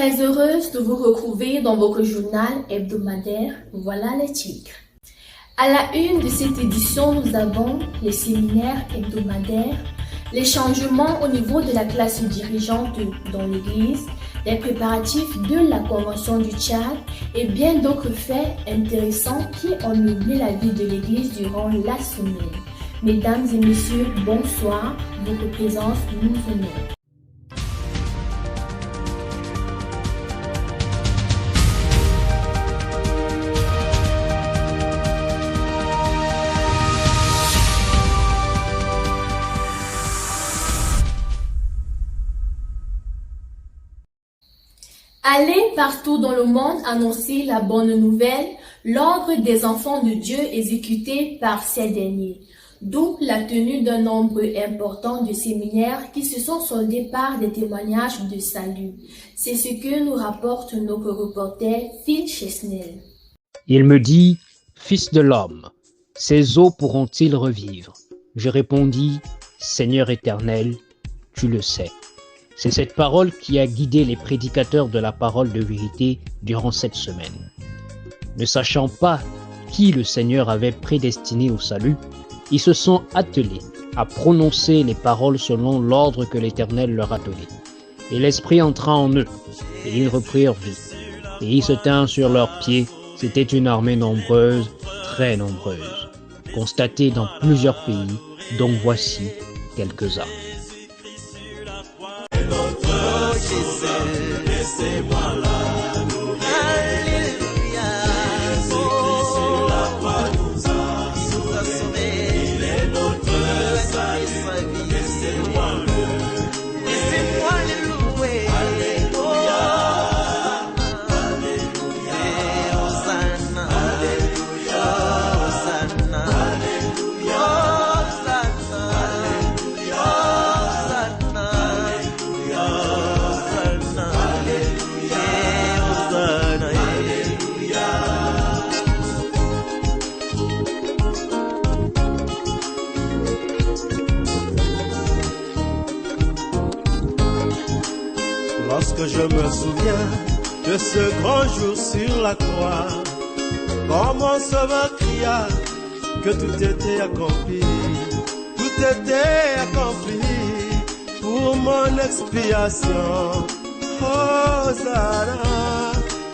Très heureuse de vous retrouver dans votre journal hebdomadaire. Voilà les titres. À la une de cette édition, nous avons les séminaires hebdomadaires, les changements au niveau de la classe dirigeante dans l'Église, les préparatifs de la Convention du Tchad et bien d'autres faits intéressants qui ont meublé la vie de l'Église durant la semaine. Mesdames et messieurs, bonsoir. Votre présence nous honore. Allez partout dans le monde annoncer la bonne nouvelle, l'ordre des enfants de Dieu exécuté par ces derniers. D'où la tenue d'un nombre important de séminaires qui se sont soldés par des témoignages de salut. C'est ce que nous rapporte notre reporter Phil Chesnel. Il me dit, « Fils de l'homme, ces eaux pourront-ils revivre ?» Je répondis, « Seigneur éternel, tu le sais. » C'est cette parole qui a guidé les prédicateurs de la parole de vérité durant cette semaine. Ne sachant pas qui le Seigneur avait prédestiné au salut, ils se sont attelés à prononcer les paroles selon l'ordre que l'Éternel leur a donné. Et l'Esprit entra en eux, et ils reprirent vie. Et ils se tinrent sur leurs pieds. C'était une armée nombreuse, très nombreuse, constatée dans plusieurs pays, dont voici quelques-uns. Lorsque je me souviens de ce grand jour sur la croix, quand mon sauveur cria que tout était accompli pour mon expiation. Hosanna,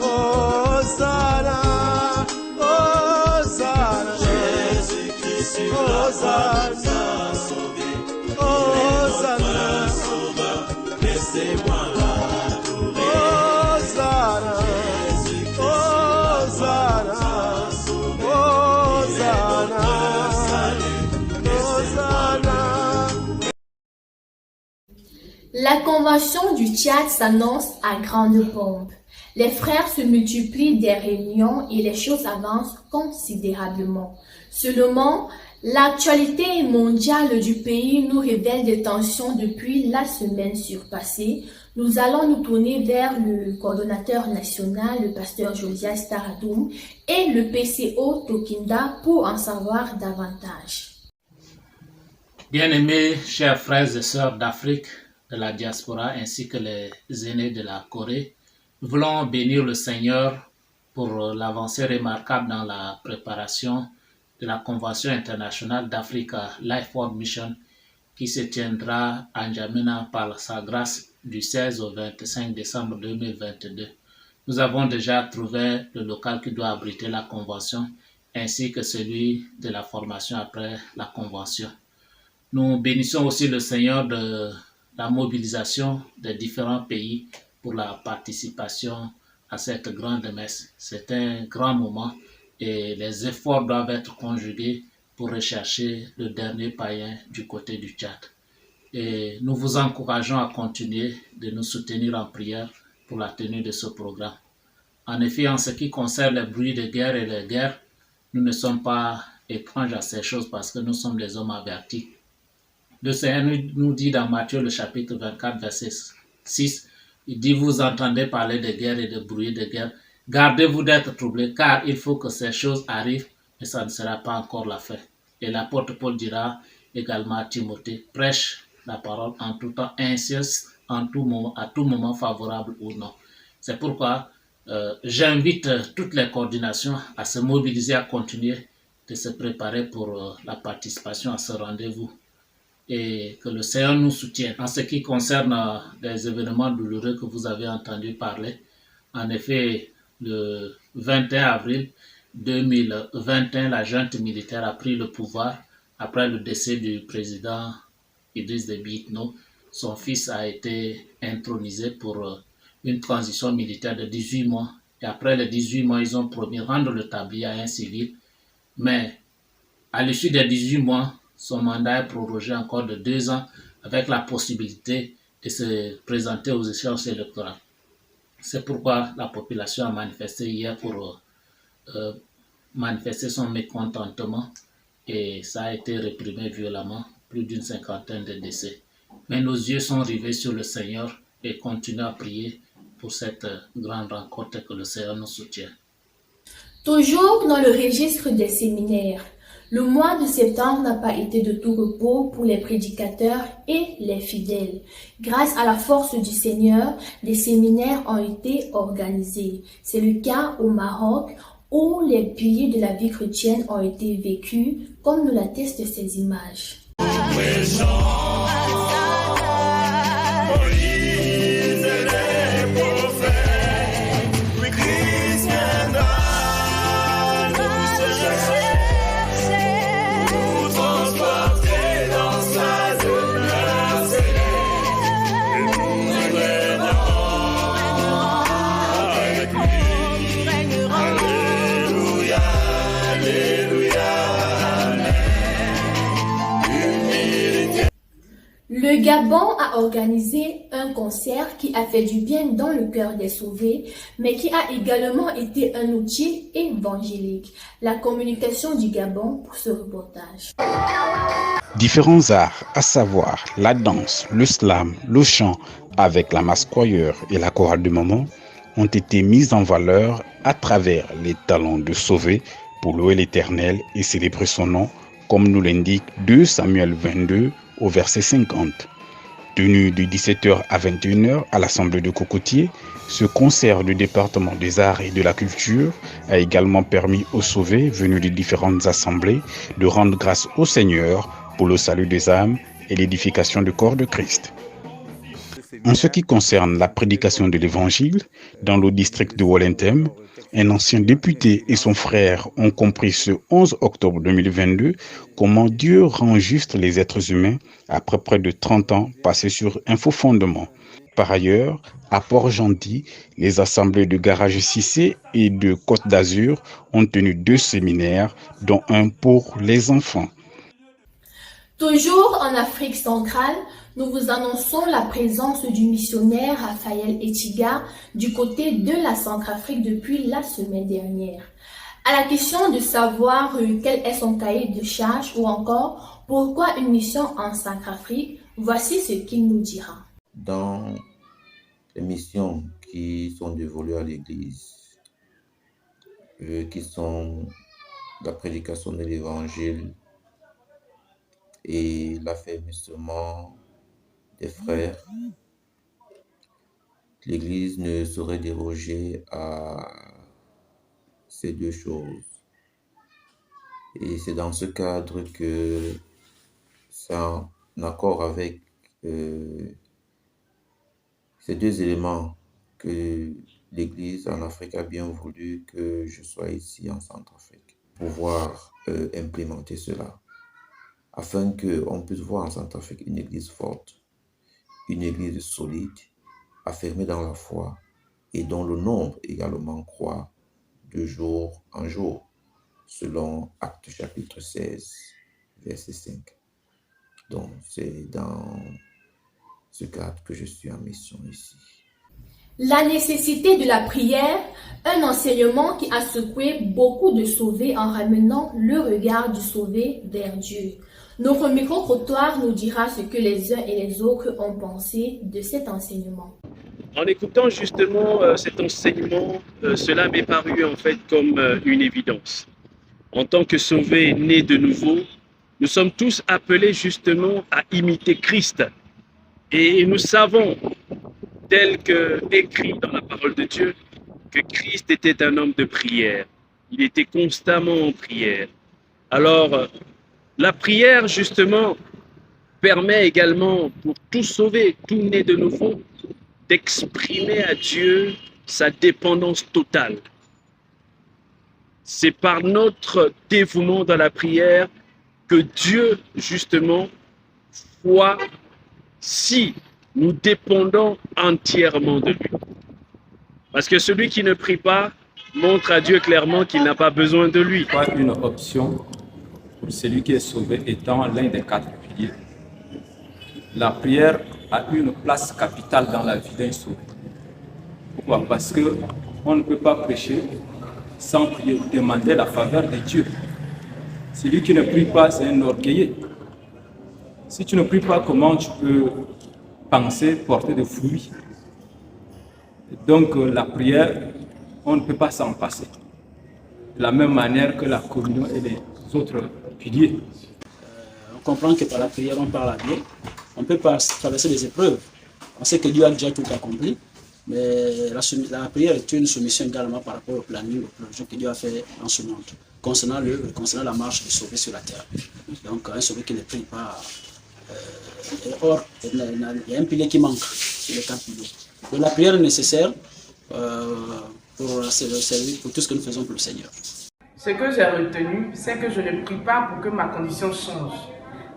Hosanna, Hosanna, Jésus-Christ sur la croix nous a sauvés. Hosanna, Sauveur, laissez-moi La convention du Tchad s'annonce à grande pompe. Les frères se multiplient des réunions et les choses avancent considérablement. Seulement, l'actualité mondiale du pays nous révèle des tensions depuis la semaine surpassée. Nous allons nous tourner vers le coordonnateur national, le pasteur Josias Taradoum, et le PCO Tokinda pour en savoir davantage. Bien-aimés, chers frères et sœurs d'Afrique, de la diaspora ainsi que les aînés de la Corée, nous voulons bénir le Seigneur pour l'avancée remarquable dans la préparation de la Convention internationale d'Africa Life World Mission qui se tiendra à N'Djamena par sa grâce du 16 au 25 décembre 2022. Nous avons déjà trouvé le local qui doit abriter la convention ainsi que celui de la formation après la convention. Nous bénissons aussi le Seigneur de la mobilisation des différents pays pour la participation à cette grande messe. C'est un grand moment et les efforts doivent être conjugués pour rechercher le dernier païen du côté du Tchad. Et nous vous encourageons à continuer de nous soutenir en prière pour la tenue de ce programme. En effet, en ce qui concerne les bruits de guerre et les guerres, nous ne sommes pas étranges à ces choses parce que nous sommes des hommes avertis. Le Seigneur nous dit dans Matthieu le chapitre 24, verset 6, il dit « Vous entendez parler de guerre et de bruit de guerre. Gardez-vous d'être troublés, car il faut que ces choses arrivent, mais ça ne sera pas encore la fin. » Et l'apôtre Paul dira également à Timothée « Prêche la parole en tout temps, insiste en tout moment, à tout moment favorable ou non. » C'est pourquoi j'invite toutes les coordinations à se mobiliser, à continuer de se préparer pour la participation à ce rendez-vous et que le Seigneur nous soutienne. En ce qui concerne les événements douloureux que vous avez entendu parler, en effet, le 21 avril 2021, la junte militaire a pris le pouvoir après le décès du président Idriss Déby Itno. Son fils a été intronisé pour une transition militaire de 18 mois. Et après les 18 mois, ils ont promis rendre le tablier à un civil. Mais à l'issue des 18 mois, son mandat est prorogé encore de 2 ans avec la possibilité de se présenter aux échéances électorales. C'est pourquoi la population a manifesté hier pour manifester son mécontentement et ça a été réprimé violemment, plus d'une cinquantaine de décès. Mais nos yeux sont rivés sur le Seigneur et continuons à prier pour cette grande rencontre et que le Seigneur nous soutienne. Toujours dans le registre des séminaires, le mois de septembre n'a pas été de tout repos pour les prédicateurs et les fidèles. Grâce à la force du Seigneur, des séminaires ont été organisés. C'est le cas au Maroc où les piliers de la vie chrétienne ont été vécus, comme nous l'attestent ces images. Le Gabon a organisé un concert qui a fait du bien dans le cœur des sauvés, mais qui a également été un outil évangélique. La communication du Gabon pour ce reportage. Différents arts, à savoir la danse, le slam, le chant, avec la masse-croyeur et la chorale de moment, ont été mis en valeur à travers les talents de Sauvé pour louer l'Éternel et célébrer son nom, comme nous l'indique 2 Samuel 22 au verset 50. Tenu de 17h à 21h à l'Assemblée de Cocotier, ce concert du département des arts et de la culture a également permis aux sauvés venus des différentes assemblées de rendre grâce au Seigneur pour le salut des âmes et l'édification du corps de Christ. En ce qui concerne la prédication de l'Évangile, dans le district de Wollentem, un ancien député et son frère ont compris ce 11 octobre 2022 comment Dieu rend juste les êtres humains après près de 30 ans passés sur un faux fondement. Par ailleurs, à Port-Gentil, les assemblées de Garage Cissé et de Côte d'Azur ont tenu 2 séminaires, dont un pour les enfants. Toujours en Afrique centrale, nous vous annonçons la présence du missionnaire Raphaël Etiga du côté de la Centrafrique depuis la semaine dernière. À la question de savoir quel est son cahier de charges ou encore pourquoi une mission en Centrafrique, voici ce qu'il nous dira. Dans les missions qui sont dévolues à l'Église, qui sont la prédication de l'Évangile et l'affermissement des frères, l'Église ne saurait déroger à ces 2 choses. Et c'est dans ce cadre que c'est en accord avec ces 2 éléments que l'Église en Afrique a bien voulu que je sois ici en Centrafrique, pouvoir implémenter cela, afin qu'on puisse voir en Centrafrique une Église forte, une Église solide, affirmée dans la foi et dont le nombre également croît de jour en jour, selon Actes chapitre 16, verset 5. Donc c'est dans ce cadre que je suis en mission ici. La nécessité de la prière, un enseignement qui a secoué beaucoup de sauvés en ramenant le regard du sauvé vers Dieu. Notre micro-trottoir nous dira ce que les uns et les autres ont pensé de cet enseignement. En écoutant justement cet enseignement, cela m'est paru en fait comme une évidence. En tant que sauvés nés de nouveau, nous sommes tous appelés justement à imiter Christ. Et nous savons tel que écrit dans la parole de Dieu, que Christ était un homme de prière. Il était constamment en prière. Alors, la prière, justement, permet également, pour tout sauver, tout né de nouveau, d'exprimer à Dieu sa dépendance totale. C'est par notre dévouement dans la prière que Dieu, justement, voit si nous dépendons entièrement de lui. Parce que celui qui ne prie pas montre à Dieu clairement qu'il n'a pas besoin de lui. Pas une option pour celui qui est sauvé étant l'un des 4 piliers. La prière a une place capitale dans la vie d'un sauvé. Pourquoi? Parce qu'on ne peut pas prêcher sans prier, demander la faveur de Dieu. Celui qui ne prie pas, c'est un orgueilleux. Si tu ne pries pas, comment tu peux penser porter des fruits? Donc la prière, on ne peut pas s'en passer. De la même manière que la communion et les autres piliers. On comprend que par la prière, on parle à Dieu. On peut traverser des épreuves. On sait que Dieu a déjà tout accompli. Mais la prière est une soumission également par rapport au planning, au projet que Dieu a fait dans ce monde, concernant l'œuvre, concernant la marche du sauvé sur la terre. Donc, un sauvé qui ne prie pas, or, il y a un pilier qui manque sur les 4 piliers. Donc, la prière est nécessaire pour servir, pour tout ce que nous faisons pour le Seigneur. Ce que j'ai retenu, c'est que je ne prie pas pour que ma condition change,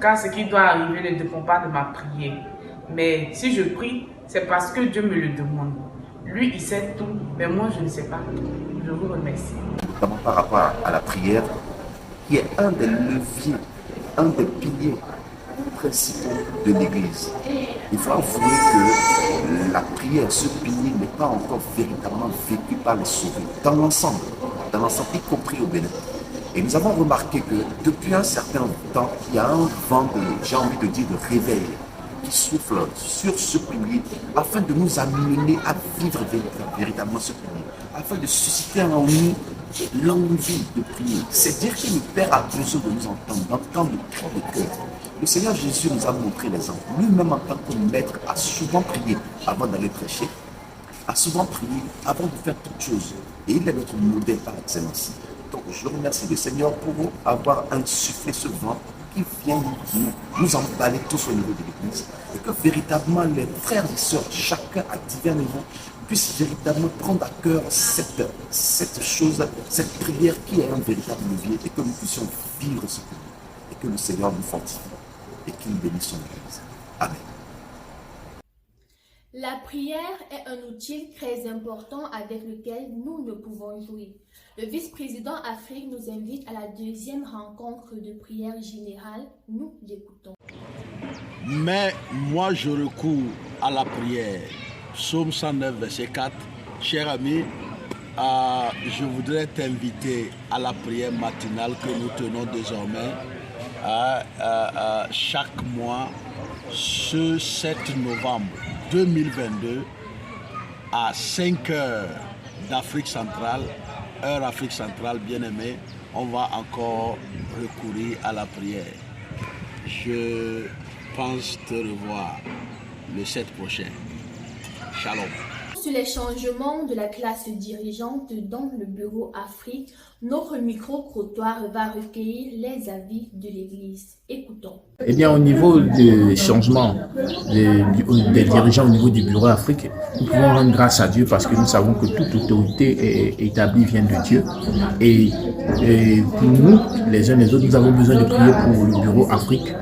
car ce qui doit arriver ne dépend pas de ma prière. Mais si je prie, c'est parce que Dieu me le demande. Lui, il sait tout, mais moi, je ne sais pas tout. Je vous remercie. Notamment par rapport à la prière, qui est un des leviers, un des piliers principaux de l'Église. Il faut avouer que la prière, ce pilier, n'est pas encore véritablement vécu par les sauvés, dans l'ensemble, y compris au Bénin. Et nous avons remarqué que depuis un certain temps, il y a un vent de, j'ai envie de dire, de réveil qui souffle sur ce pilier afin de nous amener à vivre véritablement ce pilier, afin de susciter en nous l'envie de prier. C'est dire que le Père a besoin de nous entendre, d'entendre le cri de cœur. Le Seigneur Jésus nous a montré l'exemple. Lui-même en tant que maître a souvent prié avant d'aller prêcher, a souvent prié avant de faire toutes choses. Et il est notre modèle par excellence. Donc je remercie le Seigneur pour avoir insufflé ce vent qui vient nous emballer tous au niveau de l'Église. Et que véritablement les frères et sœurs, chacun à divers niveaux, puissent véritablement prendre à cœur cette chose, cette prière qui est un véritable levier et que nous puissions vivre ce que nous. Et que le Seigneur nous fortifie et qu'il bénisse son Église. Amen. La prière est un outil très important avec lequel nous ne pouvons jouer. Le vice-président Afrique nous invite à la 2e rencontre de prière générale. Nous l'écoutons. Mais moi, je recours à la prière. Psaume 109, verset 4. Cher ami, je voudrais t'inviter à la prière matinale que nous tenons désormais chaque mois, ce 7 novembre 2022, à 5 heures d'Afrique centrale, heure Afrique centrale bien-aimée, on va encore recourir à la prière. Je pense te revoir le 7 prochain. Shalom. Sur les changements de la classe dirigeante dans le bureau Afrique, notre micro-trottoir va recueillir les avis de l'Église. Écoutons. Eh bien, au niveau des changements des dirigeants au niveau du bureau Afrique, nous pouvons rendre grâce à Dieu parce que nous savons que toute autorité établie vient de Dieu. Et pour nous, les uns les autres, nous avons besoin de prier pour le bureau Afrique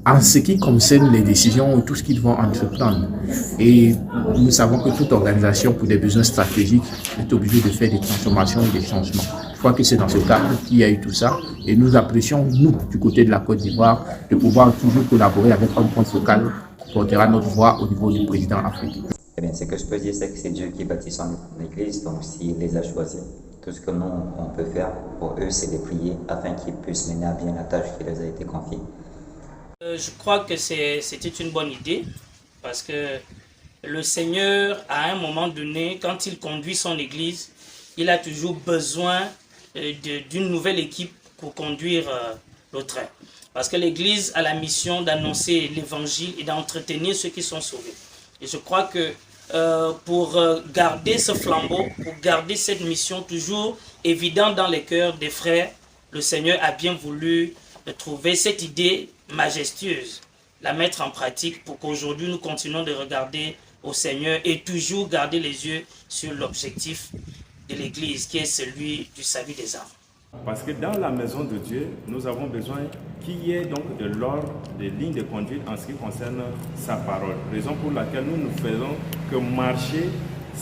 en ce qui concerne les décisions et tout ce qu'ils vont entreprendre. Et nous savons que toute organisation, pour des besoins stratégiques, est obligée de faire des transformations et des changements. Je crois que c'est dans ce cadre qu'il y a eu tout ça. Et nous apprécions, nous, du côté de la Côte d'Ivoire, de pouvoir toujours collaborer avec un point focal qui portera notre voix au niveau du président africain. Eh bien, ce que je peux dire, c'est que c'est Dieu qui bâtit son Église, donc s'il les a choisis, tout ce que nous, on peut faire pour eux, c'est de prier afin qu'ils puissent mener à bien la tâche qui leur a été confiée. Je crois que c'était une bonne idée parce que le Seigneur, à un moment donné, quand il conduit son Église, il a toujours besoin d'une nouvelle équipe pour conduire le train. Parce que l'Église a la mission d'annoncer l'Évangile et d'entretenir ceux qui sont sauvés. Et je crois que pour garder ce flambeau, pour garder cette mission toujours évidente dans les cœurs des frères. Le Seigneur a bien voulu trouver cette idée majestueuse, la mettre en pratique pour qu'aujourd'hui nous continuions de regarder au Seigneur et toujours garder les yeux sur l'objectif de l'Église qui est celui du salut des âmes. Parce que dans la maison de Dieu, nous avons besoin qu'il y ait donc de l'ordre, des lignes de conduite en ce qui concerne sa parole. Raison pour laquelle nous ne faisons que marcher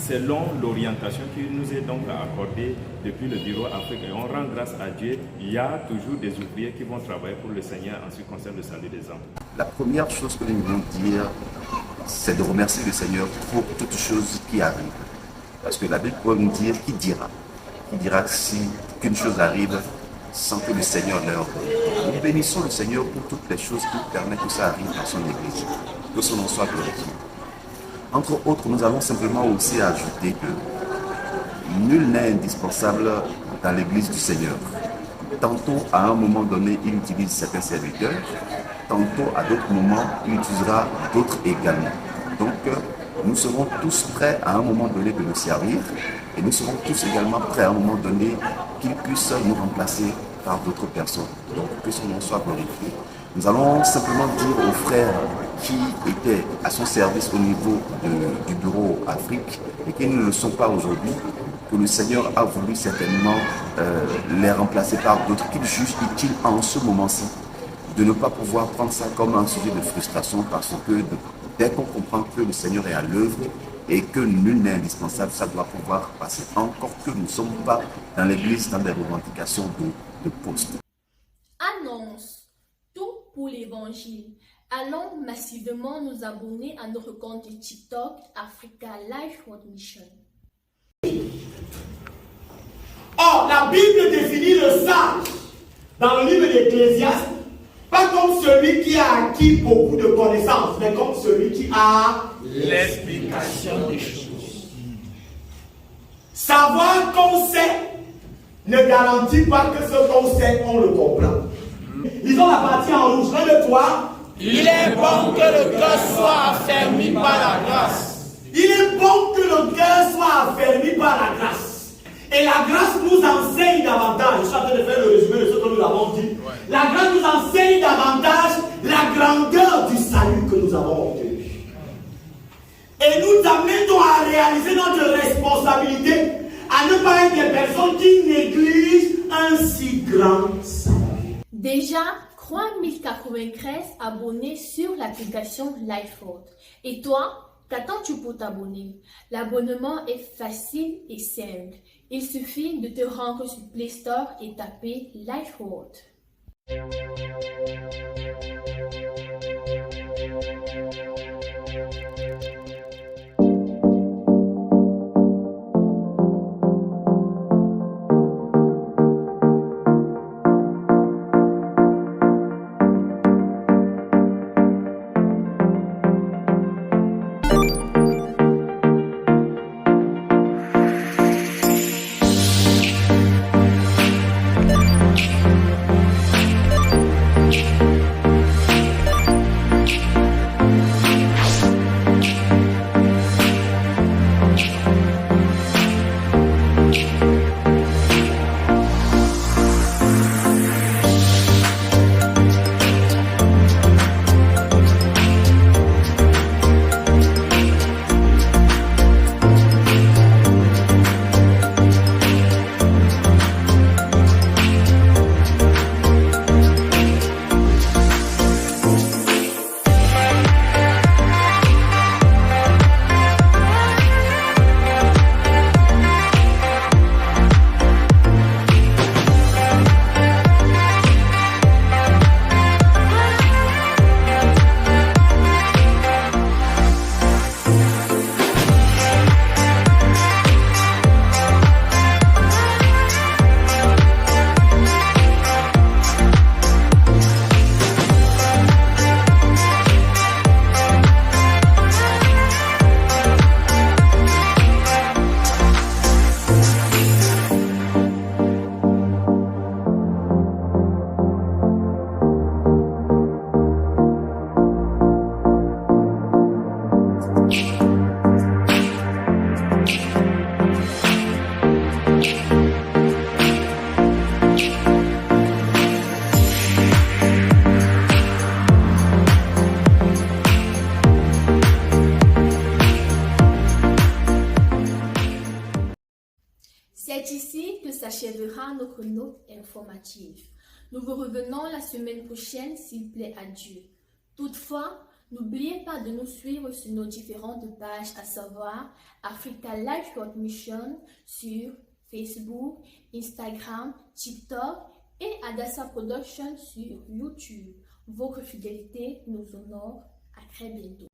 selon l'orientation qui nous est donc accordée depuis le bureau Afrique. Et on rend grâce à Dieu, il y a toujours des ouvriers qui vont travailler pour le Seigneur en ce qui concerne le salut des âmes. La première chose que nous devons dire, c'est de remercier le Seigneur pour toutes choses qui arrivent. Parce que la Bible peut nous dire qui dira. Qui dira si qu'une chose arrive sans que le Seigneur l'ordonne. Nous bénissons le Seigneur pour toutes les choses qui permettent que ça arrive dans son Église. Que son nom soit glorifié. Entre autres, nous allons simplement aussi ajouter que nul n'est indispensable dans l'Église du Seigneur. Tantôt, à un moment donné, il utilise certains serviteurs. Tantôt, à d'autres moments, il utilisera d'autres également. Donc, nous serons tous prêts à un moment donné de le servir. Et nous serons tous également prêts à un moment donné qu'il puisse nous remplacer par d'autres personnes. Donc que son nom soit glorifié. Nous allons simplement dire aux frères qui étaient à son service au niveau du bureau Afrique et qui ne le sont pas aujourd'hui, que le Seigneur a voulu certainement les remplacer par d'autres qu'il juge utile en ce moment-ci. De ne pas pouvoir prendre ça comme un sujet de frustration parce que dès qu'on comprend que le Seigneur est à l'œuvre, et que nul n'est indispensable, ça doit pouvoir passer. Encore que nous ne sommes pas dans l'église dans des revendications de poste. Annonce. Tout pour l'évangile. Allons massivement nous abonner à notre compte TikTok Africa Life World Mission. Or, la Bible définit le sage dans le livre d'Ecclésiaste pas comme celui qui a acquis beaucoup de connaissances, mais comme celui qui a l'explication des choses. Savoir qu'on sait ne garantit pas que ce qu'on sait, on le comprend. Lisons la partie en rouge. Un de toi. Il est bon que le cœur soit affermi par la grâce. Il est bon que le cœur soit affermi par la grâce. Et la grâce nous enseigne davantage. Je suis en train de faire le résumé de ce que nous avons dit. La grâce nous enseigne davantage la grandeur du salut que nous avons obtenu. Et nous amène donc à réaliser notre responsabilité, à ne pas être des personnes qui négligent un si grand salut. Déjà, 3093 abonnés sur l'application Lifehold. Et toi, qu'attends-tu pour t'abonner? L'abonnement est facile et simple. Il suffit de te rendre sur Play Store et taper Lifehold. C'est ici que s'achèvera notre note informative. Nous vous revenons la semaine prochaine s'il plaît à Dieu. Toutefois, n'oubliez pas de nous suivre sur nos différentes pages, à savoir Africa Life World Mission sur Facebook, Instagram, TikTok et Adassa Production sur YouTube. Votre fidélité nous honore. À très bientôt.